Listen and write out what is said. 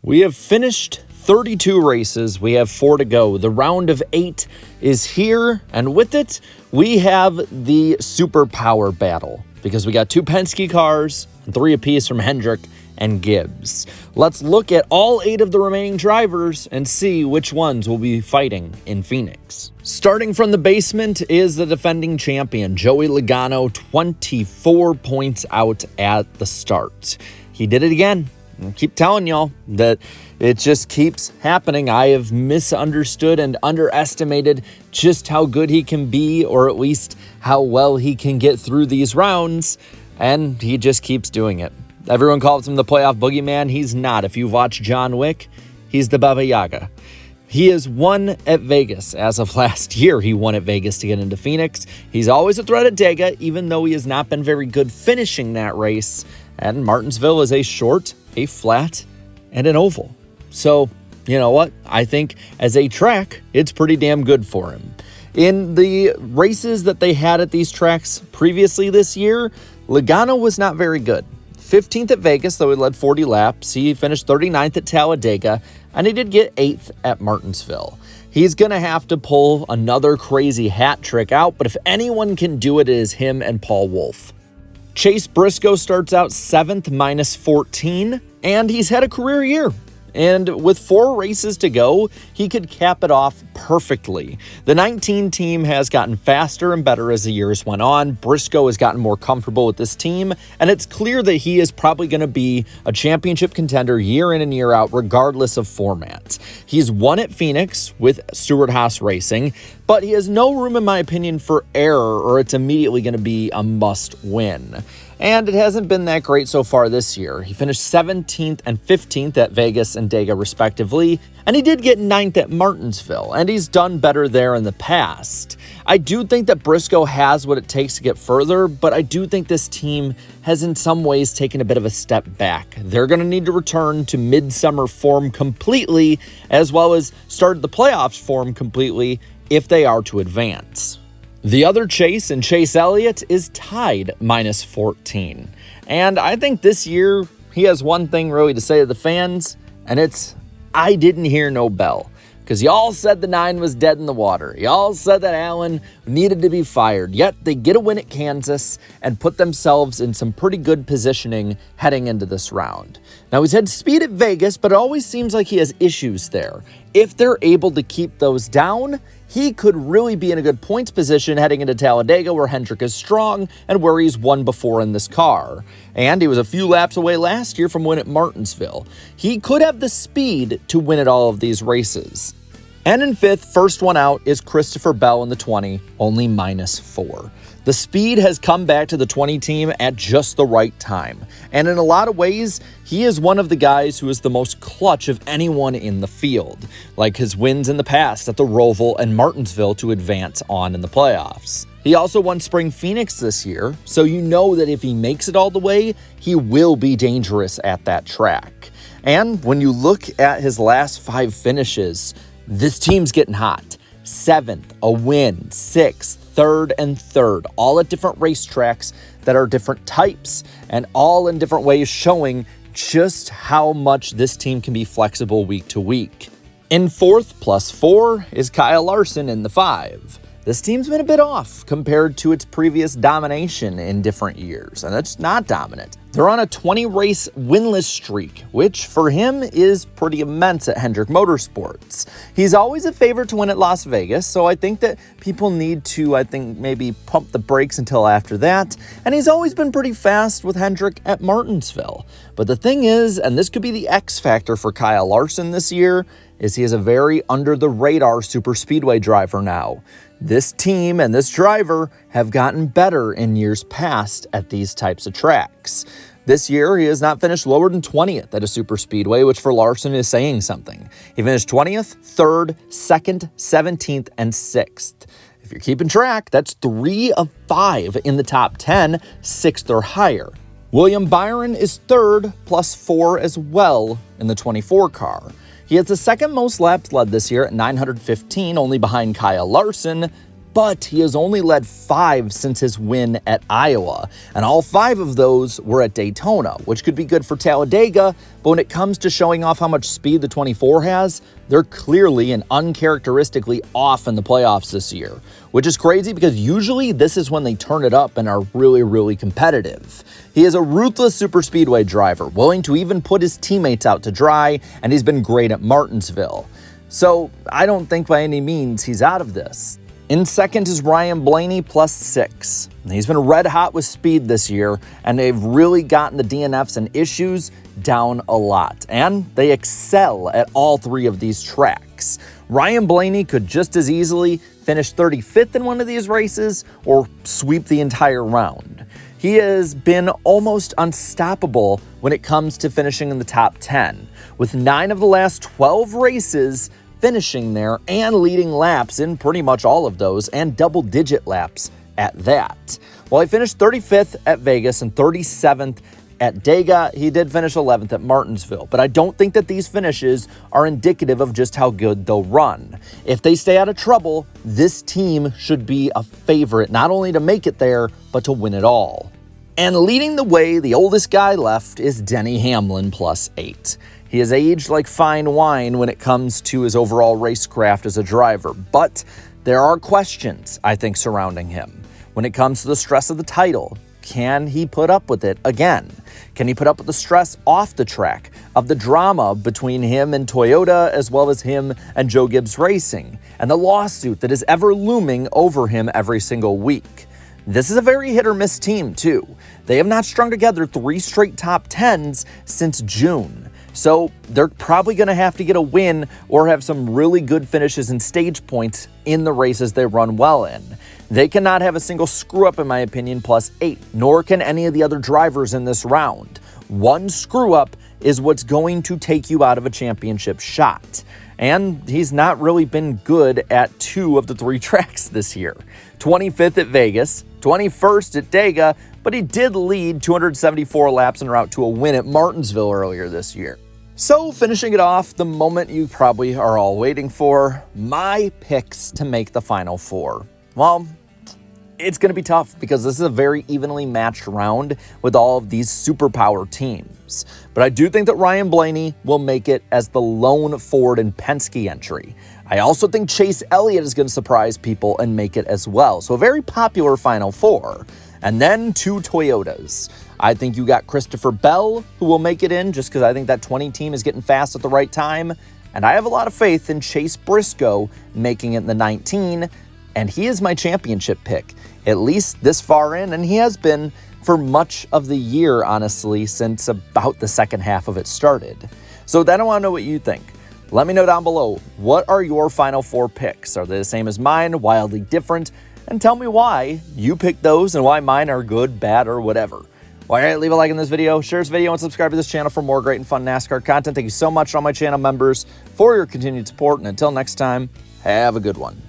We have finished 32 races. We have 4 to go. The round of 8 is here, and with it, we have the superpower battle because we got 2 Penske cars and 3 apiece from Hendrick and Gibbs. Let's look at all 8 of the remaining drivers and see which ones will be fighting in Phoenix. Starting from the basement is the defending champion, Joey Logano, 24 points out at the start. He did it again. I keep telling y'all that it just keeps happening. I have misunderstood and underestimated just how good he can be, or at least how well he can get through these rounds, and he just keeps doing it. Everyone calls him the playoff boogeyman. He's not. If you've watched John Wick, he's the Baba Yaga. He has won at Vegas. As of last year, he won at Vegas to get into Phoenix. He's always a threat at Talladega, even though he has not been very good finishing that race. And Martinsville is a short, a flat, and an oval. So, you know what? I think as a track, it's pretty damn good for him. In the races that they had at these tracks previously this year, Logano was not very good. 15th at Vegas, though he led 40 laps. He finished 39th at Talladega, and he did get 8th at Martinsville. He's going to have to pull another crazy hat trick out, but if anyone can do it, it is him and Paul Wolfe. Chase Briscoe starts out 7th, minus 14, and he's had a career year. And with 4 races to go, he could cap it off perfectly. The 19 team has gotten faster and better as the years went on. Briscoe has gotten more comfortable with this team, and it's clear that he is probably going to be a championship contender year in and year out, regardless of format. He's won at Phoenix with Stewart-Haas Racing, but he has no room, in my opinion, for error, or it's immediately going to be a must-win. And it hasn't been that great so far this year. He finished 17th and 15th at Vegas and Dega respectively, and he did get 9th at Martinsville, and he's done better there in the past. I do think that Briscoe has what it takes to get further, but I do think this team has in some ways taken a bit of a step back. They're going to need to return to midsummer form completely, as well as start the playoffs form completely if they are to advance. The other Chase and Chase Elliott is tied minus 14. And I think this year he has one thing really to say to the fans, and it's, I didn't hear no bell. Because y'all said the 9 was dead in the water. Y'all said that Allen needed to be fired. Yet they get a win at Kansas and put themselves in some pretty good positioning heading into this round. Now, he's had speed at Vegas, but it always seems like he has issues there. If they're able to keep those down, he could really be in a good points position heading into Talladega, where Hendrick is strong and where he's won before in this car. And he was a few laps away last year from win at Martinsville. He could have the speed to win at all of these races. And in 5th, first one out, is Christopher Bell in the 20, only minus 4. The speed has come back to the 20 team at just the right time. And in a lot of ways, he is one of the guys who is the most clutch of anyone in the field, like his wins in the past at the Roval and Martinsville to advance on in the playoffs. He also won Spring Phoenix this year, so you know that if he makes it all the way, he will be dangerous at that track. And when you look at his last 5 finishes, this team's getting hot. 7th, a win, 6th, 3rd, and 3rd, all at different racetracks that are different types and all in different ways, showing just how much this team can be flexible week to week. In 4th, plus 4, is Kyle Larson in the 5. This team's been a bit off compared to its previous domination in different years, and it's not dominant. They're on a 20-race winless streak, which for him is pretty immense at Hendrick Motorsports. He's always a favorite to win at Las Vegas, so I think that people need to, maybe pump the brakes until after that, and he's always been pretty fast with Hendrick at Martinsville. But the thing is, and this could be the X factor for Kyle Larson this year, is he is a very under-the-radar super speedway driver now. This team and this driver have gotten better in years past at these types of tracks. This year, he has not finished lower than 20th at a super speedway, which for Larson is saying something. He finished 20th, 3rd, 2nd, 17th, and 6th. If you're keeping track, that's 3 of 5 in the top 10, 6th or higher. William Byron is 3rd, plus 4 as well in the 24 car. He has the 2nd most laps led this year at 915, only behind Kyle Larson, but he has only led 5 since his win at Iowa, and all 5 of those were at Daytona, which could be good for Talladega, but when it comes to showing off how much speed the 24 has, they're clearly and uncharacteristically off in the playoffs this year, which is crazy because usually this is when they turn it up and are really, really competitive. He is a ruthless superspeedway driver, willing to even put his teammates out to dry, and he's been great at Martinsville. So I don't think by any means he's out of this. In second is Ryan Blaney +6. He's been red hot with speed this year, and they've really gotten the DNFs and issues down a lot, and they excel at all 3 of these tracks. Ryan Blaney could just as easily finish 35th in one of these races or sweep the entire round. He has been almost unstoppable when it comes to finishing in the top 10, with 9 of the last 12 races finishing there and leading laps in pretty much all of those, and double-digit laps at that. While he finished 35th at Vegas and 37th at Dega, he did finish 11th at Martinsville, but I don't think that these finishes are indicative of just how good they'll run. If they stay out of trouble, this team should be a favorite not only to make it there, but to win it all. And leading the way, the oldest guy left is Denny Hamlin +8. He has aged like fine wine when it comes to his overall racecraft as a driver, but there are questions, I think, surrounding him. When it comes to the stress of the title, can he put up with it again? Can he put up with the stress off the track of the drama between him and Toyota, as well as him and Joe Gibbs Racing, and the lawsuit that is ever looming over him every single week? This is a very hit-or-miss team, too. They have not strung together 3 straight top 10s since June. So they're probably going to have to get a win or have some really good finishes and stage points in the races they run well in. They cannot have a single screw-up, in my opinion, +8, nor can any of the other drivers in this round. One screw-up is what's going to take you out of a championship shot. And he's not really been good at 2 of the 3 tracks this year. 25th at Vegas, 21st at Dega, but he did lead 274 laps en route to a win at Martinsville earlier this year. So finishing it off, the moment you probably are all waiting for, my picks to make the Final 4. Well, it's going to be tough because this is a very evenly matched round with all of these superpower teams. But I do think that Ryan Blaney will make it as the lone Ford and Penske entry. I also think Chase Elliott is going to surprise people and make it as well. So a very popular Final 4. And then 2 Toyotas. I think you got Christopher Bell, who will make it in just because I think that 20 team is getting fast at the right time. And I have a lot of faith in Chase Briscoe making it in the 19. And he is my championship pick, at least this far in. And he has been for much of the year, honestly, since about the second half of it started. So then I want to know what you think. Let me know down below. What are your Final 4 picks? Are they the same as mine, wildly different? And tell me why you picked those and why mine are good, bad, or whatever. All right, leave a like in this video, share this video, and subscribe to this channel for more great and fun NASCAR content. Thank you so much to all my channel members for your continued support. And until next time, have a good one.